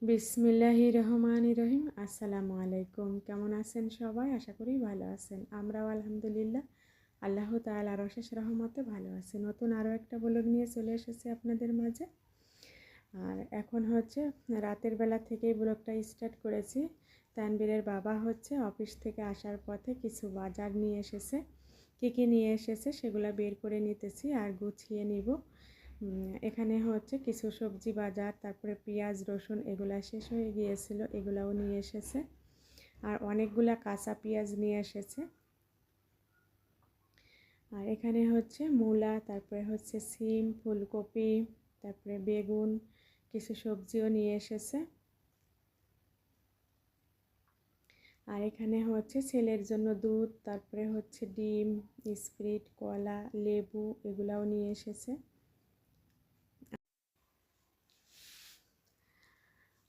বিসমিল্লাহির রহমানির রহিম। আসসালামু আলাইকুম। কেমন আছেন সবাই? আশা করি ভালো আছেন। আমরাও আলহামদুলিল্লাহ আল্লাহ তাআলার অশেষ রহমতে ভালো আছি। নতুন আরও একটা ব্লগ নিয়ে চলে এসেছি আপনাদের মাঝে। আর এখন হচ্ছে রাতের বেলা থেকেই ব্লগটা স্টার্ট করেছি। তানবীরের বাবা হচ্ছে অফিস থেকে আসার পথে কিছু বাজার নিয়ে এসেছে। কী নিয়ে এসেছে সেগুলো বের করে নিতেছি আর গুছিয়ে নিব। এখানে হচ্ছে কিছু সবজি বাজার, তারপরে পেঁয়াজ রসুন এগুলা শেষ হয়ে গিয়েছিল, এগুলাও নিয়ে এসেছে। আর অনেকগুলা কাঁচা পেঁয়াজ নিয়ে এসেছে। আর এখানে হচ্ছে মূলা, তারপরে হচ্ছে সিম, ফুলকপি, তারপরে বেগুন, কিছু সবজিও নিয়ে এসেছে। আর এখানে হচ্ছে ছেলের জন্য দুধ, তারপরে হচ্ছে ডিম, স্প্রিট, কলা, লেবু এগুলাও নিয়ে এসেছে।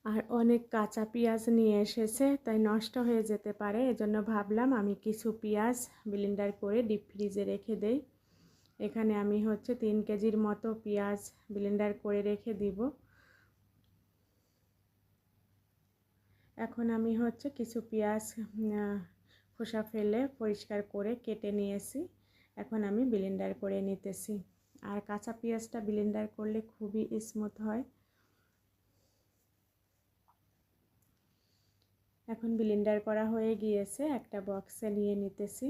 আর অনেক কাঁচা পেঁয়াজ নিয়ে এসেছে, তাই নষ্ট হয়ে যেতে পারে, এজন্য ভাবলাম আমি কিছু পেঁয়াজ ব্লেন্ডার করে ডিপ ফ্রিজে রেখে দেই। এখানে আমি হচ্ছে 3 কেজির মতো পেঁয়াজ ব্লেন্ডার করে রেখে দিব। এখন আমি হচ্ছে কিছু পেঁয়াজ খোসা ফেলে পরিষ্কার করে কেটে নিয়েছি। এখন আমি ব্লেন্ডার করে নিতেছি। আর কাঁচা পেঁয়াজটা ব্লেন্ডার করলে খুবই স্মুথ হয়। এখন ব্লেন্ডার করা হয়ে গিয়েছে, একটা বক্সে নিয়ে নিতেছি।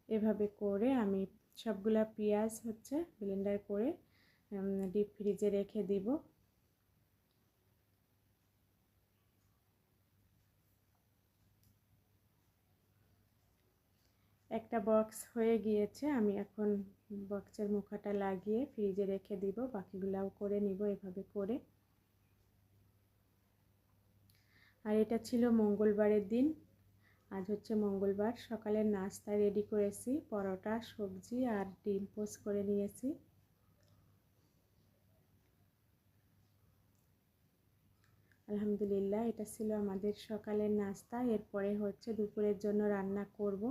এভাবে করে আমি সবগুলা পেঁয়াজ হচ্ছে ব্লেন্ডার করে ডিপ ফ্রিজে রেখে দিব। একটা বক্স হয়ে গিয়েছে, আমি এখন বক্সের মুখাটা লাগিয়ে ফ্রিজে রেখে দিব। বাকিগুলাও করে নিব এভাবে করে। আর এটা ছিল মঙ্গলবারের দিন। আজ হচ্ছে মঙ্গলবার। সকালের নাস্তা রেডি করেছি, পরোটা, সবজি আর ডিম পোস্ট করে নিয়েছি। আলহামদুলিল্লাহ, এটা ছিল আমাদের সকালের নাস্তা। এরপরে হচ্ছে দুপুরের জন্য রান্না করব।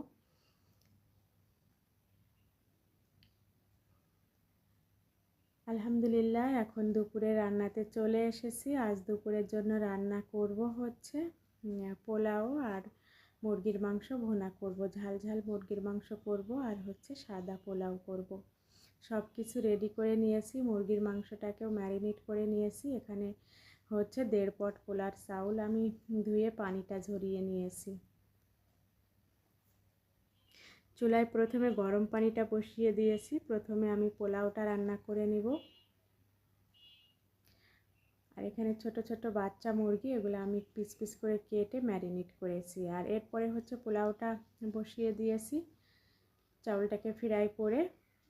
আলহামদুলিল্লাহ, এখন দুপুরে রান্নাতে চলে এসেছি। আজ দুপুরের জন্য রান্না করব হচ্ছে পোলাও আর মুরগির মাংস ভুনা করব। ঝাল ঝাল মুরগির মাংস করব আর হচ্ছে সাদা পোলাও করব। সব কিছু রেডি করে নিয়েছি। মুরগির মাংসটাকেও ম্যারিনেট করে নিয়েছি। এখানে হচ্ছে 1.5 পট পোলার চাউল আমি ধুয়ে পানিটা ঝরিয়ে নিয়েছি। চুলায় প্রথমে গরম পানিটা বসিয়ে দিয়েছি। প্রথমে আমি পোলাওটা রান্না করে নিব। আর এখানে ছোট ছোট বাচ্চা মুরগি, এগুলো আমি পিস পিস করে কেটে ম্যারিনেট করেছি। আর এরপরে হচ্ছে পোলাওটা বসিয়ে দিয়েছি। চাউলটাকে ফ্রাই করে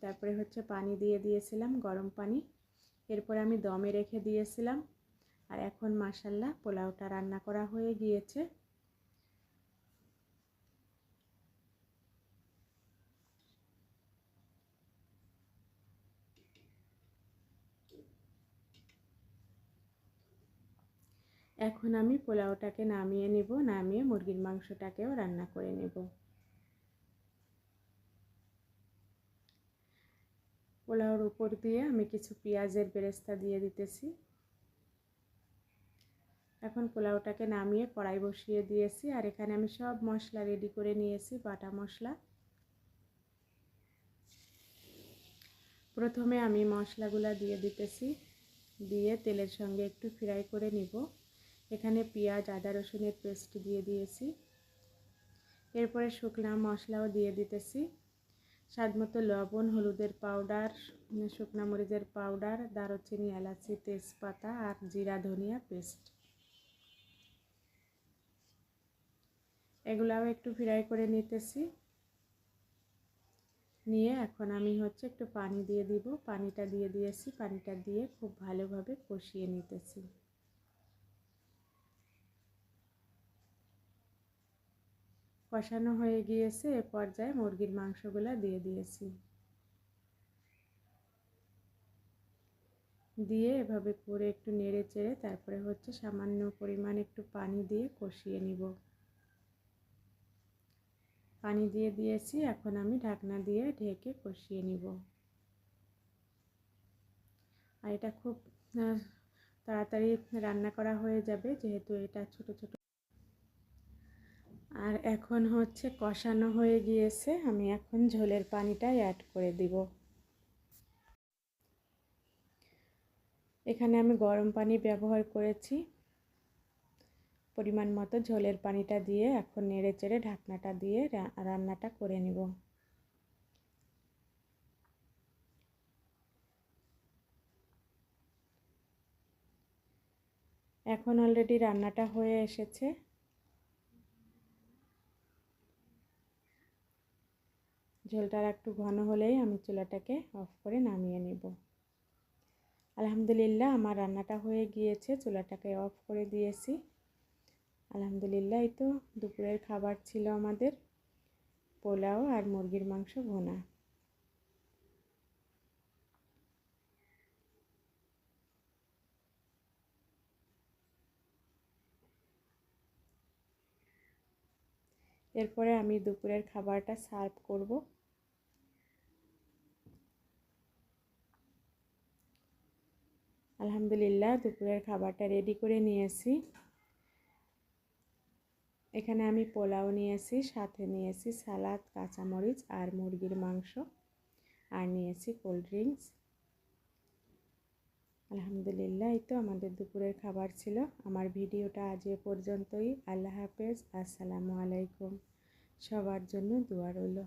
তারপরে হচ্ছে পানি দিয়ে দিয়েছিলাম, গরম পানি। এরপরে আমি দমে রেখে দিয়েছিলাম। আর এখন মাশাআল্লাহ পোলাওটা রান্না করা হয়ে গিয়েছে। এখন আমি পোলাওটাকে নামিয়ে নিব। নামিয়ে মুরগির মাংসটাকেও রান্না করে নেব। পোলাওর উপর দিয়ে আমি কিছু পেঁয়াজের বেরেস্তা দিয়ে দিতেছি। এখন পোলাওটাকে নামিয়ে কড়াই বসিয়ে দিয়েছি। আর এখানে আমি সব মশলা রেডি করে নিয়েছি, বাটা মশলা। প্রথমে আমি মশলাগুলো দিয়ে দিতেছি, দিয়ে তেলের সঙ্গে একটু ফ্রাই করে নিব। এখানে পেঁয়াজ, আদা, রসুনের পেস্ট দিয়ে দিয়েছি। এরপরে শুকনা মশলাও দিয়ে দিতেছি। স্বাদমতো লবণ, হলুদের পাউডার, শুকনা মরিচের পাউডার, দারুচিনি, এলাচি, তেজপাতা আর জিরা ধনিয়া পেস্ট, এগুলাও একটু ফ্রাই করে নিতেছি। নিয়ে এখন আমি হচ্ছে একটু পানি দিয়ে দিব। পানিটা দিয়ে দিয়েছি। পানিটা দিয়ে খুব ভালোভাবে কষিয়ে নিতেছি। কষানো হয়ে গিয়েছে। এ পর্যায়ে মুরগির মাংসগুলো দিয়ে দিয়েছি। দিয়ে এভাবে করে একটু নেড়ে চেড়ে তারপরে হচ্ছে সামান্য পরিমাণ একটু পানি দিয়ে কষিয়ে নিব। পানি দিয়ে দিয়েছি। এখন আমি ঢাকনা দিয়ে ঢেকে কষিয়ে নিব। আর এটা খুব তাড়াতাড়ি রান্না করা হয়ে যাবে, যেহেতু এটা ছোট ছোট। আর এখন হচ্ছে কষানো হয়ে গিয়েছে, আমি এখন ঝোলের পানিটা অ্যাড করে দিব। এখানে আমি গরম পানি ব্যবহার করেছি। পরিমাণ মতো ঝোলের পানিটা দিয়ে এখন নেড়ে চেড়ে ঢাকনাটা দিয়ে রান্নাটা করে নিব। এখন অলরেডি রান্নাটা হয়ে এসেছে। ঝোলটা একটু ঘন হলেই আমি চুলাটাকে অফ করে নামিয়ে নেব। আলহামদুলিল্লাহ আমার রান্নাটা হয়ে গিয়েছে, চুলাটাকে অফ করে দিয়েছি। আলহামদুলিল্লাহ, এই তো দুপুরের খাবার ছিল আমাদের পোলাও আর মুরগির মাংস ভুনা। এরপরে আমি দুপুরের খাবারটা সার্ভ করব। আলহামদুলিল্লাহ দুপুরের খাবারটা রেডি করে নিয়েছি। এখানে আমি পোলাও নিয়েছি, সাথে নিয়েছি সালাদ, কাঁচামরিচ আর মুরগির মাংস, আর নিয়েছি কোল্ড ড্রিঙ্কস। আলহামদুলিল্লাহ, এই তো আমাদের দুপুরের খাবার ছিল। আমার ভিডিওটা আজ এ পর্যন্তই। আল্লাহ হাফেজ, আসসালামু আলাইকুম। সবার জন্য দোয়া রইল।